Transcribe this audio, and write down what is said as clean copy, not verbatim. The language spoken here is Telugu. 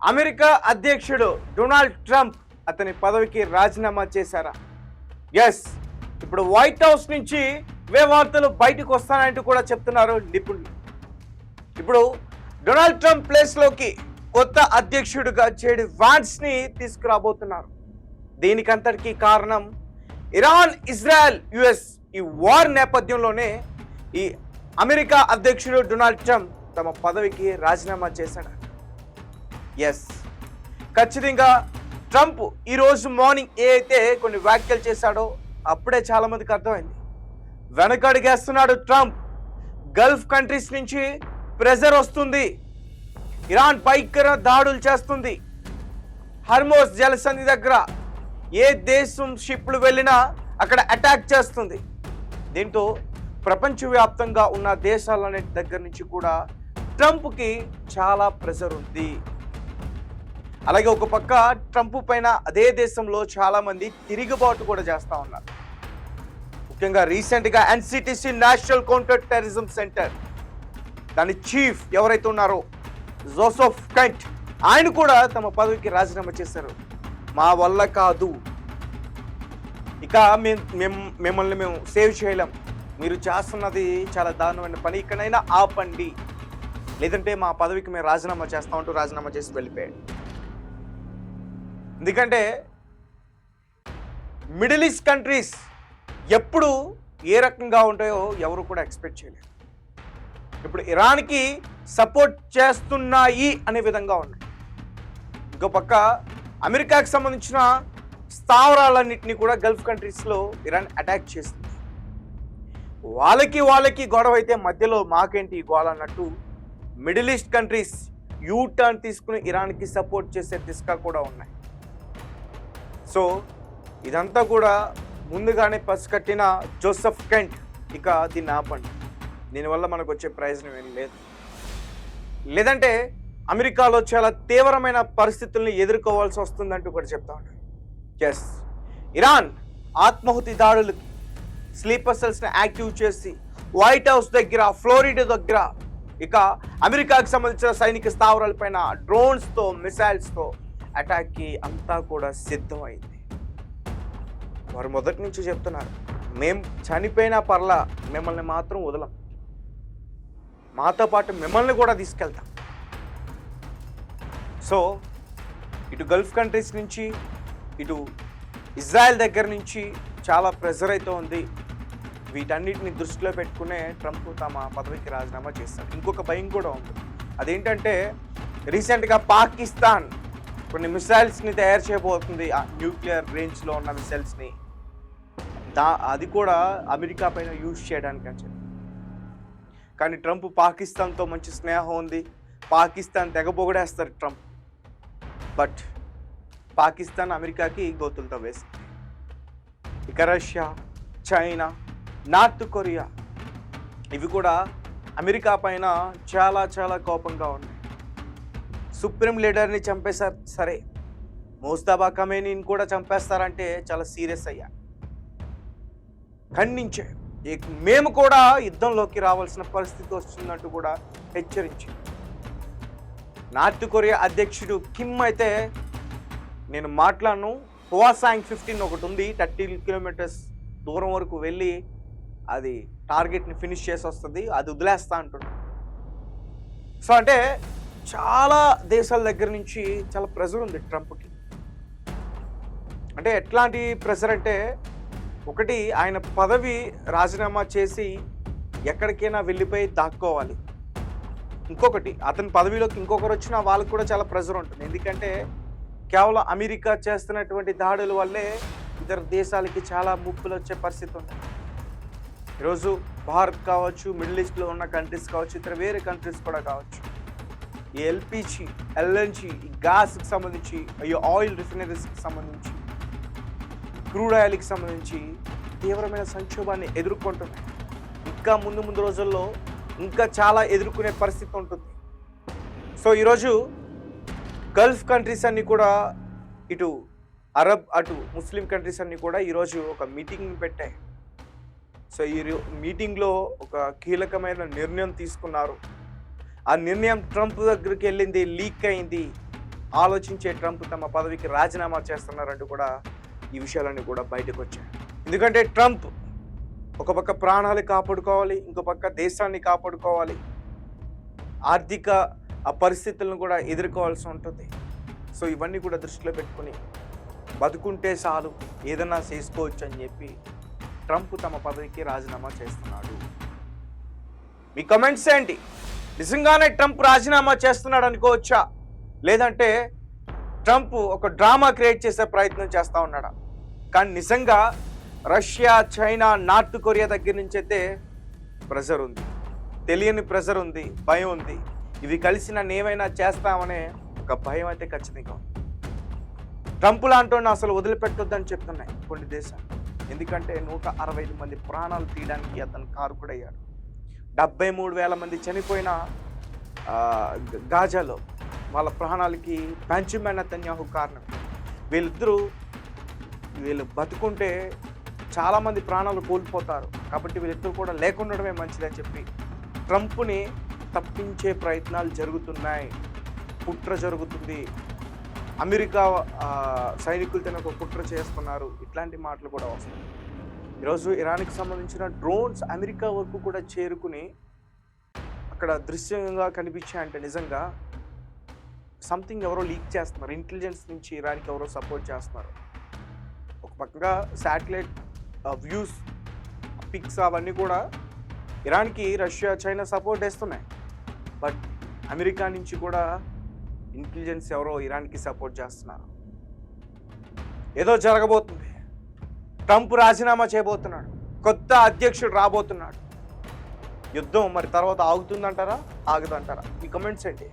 అమెరికా అధ్యక్షుడు డొనాల్డ్ ట్రంప్ అతని పదవికి రాజీనామా చేశారా? ఎస్, ఇప్పుడు వైట్ హౌస్ నుంచి ఇవే వార్తలు బయటకు వస్తానంటూ కూడా చెప్తున్నారు నిపుణులు. ఇప్పుడు డొనాల్డ్ ట్రంప్ ప్లేస్లోకి కొత్త అధ్యక్షుడిగా జేడీ వాన్స్ ని తీసుకురాబోతున్నారు. దీనికంతటికీ కారణం ఇరాన్, ఇజ్రాయెల్, యుఎస్ ఈ వార్ నేపథ్యంలోనే ఈ అమెరికా అధ్యక్షుడు డొనాల్డ్ ట్రంప్ తమ పదవికి రాజీనామా చేశాడు. ఎస్, ఖచ్చితంగా ట్రంప్ ఈరోజు మార్నింగ్ ఏ అయితే కొన్ని వ్యాఖ్యలు చేశాడో అప్పుడే చాలా మందికి అర్థమైంది. వెనకడిగేస్తున్నాడు ట్రంప్. గల్ఫ్ కంట్రీస్ నుంచి ప్రెజర్ వస్తుంది, ఇరాన్ పైకర దాడులు చేస్తుంది, హర్మోస్ జలసంధి దగ్గర ఏ దేశం షిప్లు వెళ్ళినా అక్కడ అటాక్ చేస్తుంది. దీంతో ప్రపంచవ్యాప్తంగా ఉన్న దేశాలన్నిటి దగ్గర నుంచి కూడా ట్రంప్కి చాలా ప్రెజర్ ఉంది. అలాగే ఒక పక్క ట్రంప్ పైన అదే దేశంలో చాలా మంది తిరుగుబాటు కూడా చేస్తూ ఉన్నారు. ముఖ్యంగా రీసెంట్గా NCTC national counter terrorism centre దాని చీఫ్ ఎవరైతే ఉన్నారో జోసెఫ్ కెంట్, ఆయన కూడా తమ పదవికి రాజీనామా చేశారు. మా వల్ల కాదు, ఇక మిమ్మల్ని మేము సేవ్ చేయలేం, మీరు చేస్తున్నది చాలా దారుణమైన పని, ఇక్కడైనా ఆపండి, లేదంటే మా పదవికి మేము రాజీనామా చేస్తామంటూ రాజీనామా చేసి వెళ్ళిపోయాడు. ఎందుకంటే మిడిల్ ఈస్ట్ కంట్రీస్ ఎప్పుడు ఏ రకంగా ఉంటాయో ఎవరు కూడా ఎక్స్పెక్ట్ చేయలేరు. ఇప్పుడు ఇరాన్కి సపోర్ట్ చేస్తున్నాయి అనే విధంగా ఉన్నాయి. ఇంకో పక్క అమెరికాకి సంబంధించిన స్థావరాలన్నింటినీ కూడా గల్ఫ్ కంట్రీస్లో ఇరాన్ అటాక్ చేస్తుంది. వాళ్ళకి గొడవ అయితే మధ్యలో మాకేంటి గోల అన్నట్టు middle east countries you turn తీసుకుని ఇరాన్కి సపోర్ట్ చేసే దిశగా కూడా ఉన్నాయి. సో ఇదంతా కూడా ముందుగానే పసికట్టిన జోసెఫ్ కెంట్ ఇక దీన్ని ఆపండి, దీనివల్ల మనకు వచ్చే ప్రయోజనం ఏం లేదు, లేదంటే అమెరికాలో చాలా తీవ్రమైన పరిస్థితుల్ని ఎదుర్కోవాల్సి వస్తుందంటూ కూడా చెప్తా ఉన్నాను. ఎస్, ఇరాన్ ఆత్మాహుతి దాడులకి స్లీపర్ సెల్స్ని యాక్టివ్ చేసి వైట్ హౌస్ దగ్గర, ఫ్లోరిడా దగ్గర, ఇక అమెరికాకి సంబంధించిన సైనిక స్థావరాలపైన డ్రోన్స్తో, మిసైల్స్తో అటాక్కి అంతా కూడా సిద్ధమైంది. వారు మొదటి నుంచి చెప్తున్నారు, మేం చనిపోయినా పర్లా మిమ్మల్ని మాత్రం వదలం, మాతో పాటు మిమ్మల్ని కూడా తీసుకెళ్తాం. సో ఇటు గల్ఫ్ కంట్రీస్ నుంచి, ఇటు ఇజ్రాయెల్ దగ్గర నుంచి చాలా ప్రెజర్ అయితే ఉంది. వీటన్నిటిని దృష్టిలో పెట్టుకునే ట్రంప్ తమ పదవికి రాజీనామా చేస్తాడు. ఇంకొక భయం కూడా ఉంది, అదేంటంటే రీసెంట్గా పాకిస్తాన్ కొన్ని మిసైల్స్ని తయారు చేయబోతుంది, ఆ న్యూక్లియర్ రేంజ్లో ఉన్న మిసైల్స్ని, అది కూడా అమెరికా పైన యూజ్ చేయడానికి అని చెప్పి. కానీ ట్రంప్ పాకిస్తాన్తో మంచి స్నేహం ఉంది, పాకిస్తాన్ తెగబొగడేస్తారు ట్రంప్. బట్ పాకిస్తాన్ అమెరికాకి గోతులతో వేస్తుంది. ఇక రష్యా, చైనా, నార్త్ కొరియా ఇవి కూడా అమెరికా పైన చాలా చాలా కోపంగా ఉన్నాయి. సుప్రీం లీడర్ని చంపేశారు, సరే, మోస్తాబా ఖమేనీని కూడా చంపేస్తారంటే చాలా సీరియస్ అయ్యా, ఖండించే మేము కూడా యుద్ధంలోకి రావాల్సిన పరిస్థితి వస్తుందంటూ కూడా హెచ్చరించారు. నార్త్ కొరియా అధ్యక్షుడు కిమ్ అయితే, నేను మాట్లాడను, హువాసాంగ్ 15 ఒకటి ఉంది, 30 కిలోమీటర్స్ దూరం వరకు వెళ్ళి అది టార్గెట్ని ఫినిష్ చేసి వస్తుంది, అది వదిలేస్తా అంటున్నాడు. సో అంటే చాలా దేశాల దగ్గర నుంచి చాలా ప్రెజర్ ఉంది ట్రంప్కి. అంటే ఎట్లాంటి ప్రెజర్ అంటే, ఒకటి ఆయన పదవి రాజీనామా చేసి ఎక్కడికైనా వెళ్ళిపోయి దాక్కోవాలి, ఇంకొకటి అతని పదవిలోకి ఇంకొకరు వచ్చినా వాళ్ళకి కూడా చాలా ప్రెజర్ ఉంటుంది. ఎందుకంటే కేవలం అమెరికా చేస్తున్నటువంటి దాడుల వల్లే ఇతర దేశాలకి చాలా ముప్పులు వచ్చే పరిస్థితి ఉంది. ఈరోజు భారత్ కావచ్చు, మిడిల్ ఈస్ట్లో ఉన్న కంట్రీస్ కావచ్చు, ఇతర వేరే కంట్రీస్ కూడా కావచ్చు, ఈ ఎల్పిజి, ఎల్ఎన్జి, ఈ గ్యాస్కి సంబంధించి, ఈ ఆయిల్ రిఫైనరీస్కి సంబంధించి, క్రూడ్ ఆయిల్కి సంబంధించి తీవ్రమైన సంక్షోభాన్ని ఎదుర్కొంటున్నాయి. ఇంకా ముందు రోజుల్లో ఇంకా చాలా ఎదుర్కొనే పరిస్థితి ఉంటుంది. సో ఈరోజు గల్ఫ్ కంట్రీస్ అన్నీ కూడా, ఇటు అరబ్, అటు ముస్లిం కంట్రీస్ అన్నీ కూడా ఈరోజు ఒక మీటింగ్ పెట్టాయి. సో ఈ మీటింగ్లో ఒక కీలకమైన నిర్ణయం తీసుకున్నారు. ఆ నిర్ణయం ట్రంప్ దగ్గరికి వెళ్ళింది, లీక్ అయింది. ఆలోచించే ట్రంప్ తమ పదవికి రాజీనామా చేస్తున్నారంటూ కూడా ఈ విషయాలన్నీ కూడా బయటకు వచ్చాయి. ఎందుకంటే ట్రంప్ ఒక పక్క ప్రాణాలు కాపాడుకోవాలి, ఇంకో పక్క దేశాన్ని కాపాడుకోవాలి, ఆర్థిక పరిస్థితులను కూడా ఎదుర్కోవాల్సి ఉంటుంది. సో ఇవన్నీ కూడా దృష్టిలో పెట్టుకుని బతుకుంటే చాలు, ఏదన్నా చేసుకోవచ్చు అని చెప్పి ట్రంప్ తమ పదవికి రాజీనామా చేస్తున్నాడు. మీ కమెంట్స్ ఏంటి? నిజంగానే ట్రంప్ రాజీనామా చేస్తున్నాడు అనుకోవచ్చా, లేదంటే ట్రంప్ ఒక డ్రామా క్రియేట్ చేసే ప్రయత్నం చేస్తూ ఉన్నాడా? కానీ నిజంగా రష్యా, చైనా, నార్త్ కొరియా దగ్గర నుంచి అయితే ప్రెజర్ ఉంది, తెలియని ప్రెజర్ ఉంది, భయం ఉంది. ఇవి కలిసి నన్ను ఏమైనా చేస్తామనే ఒక భయం అయితే ఖచ్చితంగా ఉంది. ట్రంప్ లాంటి అసలు వదిలిపెట్టొద్దని చెప్తున్నాయి కొన్ని దేశాలు. ఎందుకంటే 165 మంది ప్రాణాలు తీయడానికి అతను కారకుడయ్యాడు. 73,000 మంది చనిపోయిన గాజాలో వాళ్ళ ప్రాణాలకి బెంజమిన్ నెతన్యాహు కారణం. వీళ్ళు బతుకుంటే చాలామంది ప్రాణాలు కోల్పోతారు, కాబట్టి వీళ్ళిద్దరూ కూడా లేకుండడమే మంచిదని చెప్పి ట్రంప్ని తప్పించే ప్రయత్నాలు జరుగుతున్నాయి. కుట్ర జరుగుతుంది, అమెరికా సైనికులతో ఒక కుట్ర చేస్తున్నారు, ఇట్లాంటి మాటలు కూడా వస్తాయి. ఈరోజు ఇరాన్కి సంబంధించిన డ్రోన్స్ అమెరికా వరకు కూడా చేరుకుని అక్కడ దృశ్యంగా కనిపించాయంటే నిజంగా సంథింగ్ ఎవరో లీక్ చేస్తున్నారు. ఇంటెలిజెన్స్ నుంచి ఇరాన్కి ఎవరో సపోర్ట్ చేస్తున్నారు. ఒక పక్కగా శాటిలైట్ వ్యూస్, పిక్స్ అవన్నీ కూడా ఇరాన్కి రష్యా, చైనా సపోర్ట్ చేస్తున్నాయి. బట్ అమెరికా నుంచి కూడా ఇంటెలిజెన్స్ ఎవరో ఇరాన్కి సపోర్ట్ చేస్తున్నారు. ఏదో జరగబోతుంది. ట్రంప్ రాజీనామా చేయబోతున్నాడు, కొత్త అధ్యక్షుడు రాబోతున్నాడు. యుద్ధం మరి తర్వాత ఆగుతుందంటారా, ఆగదంటారా? ఈ కమెంట్స్ ఏంటి?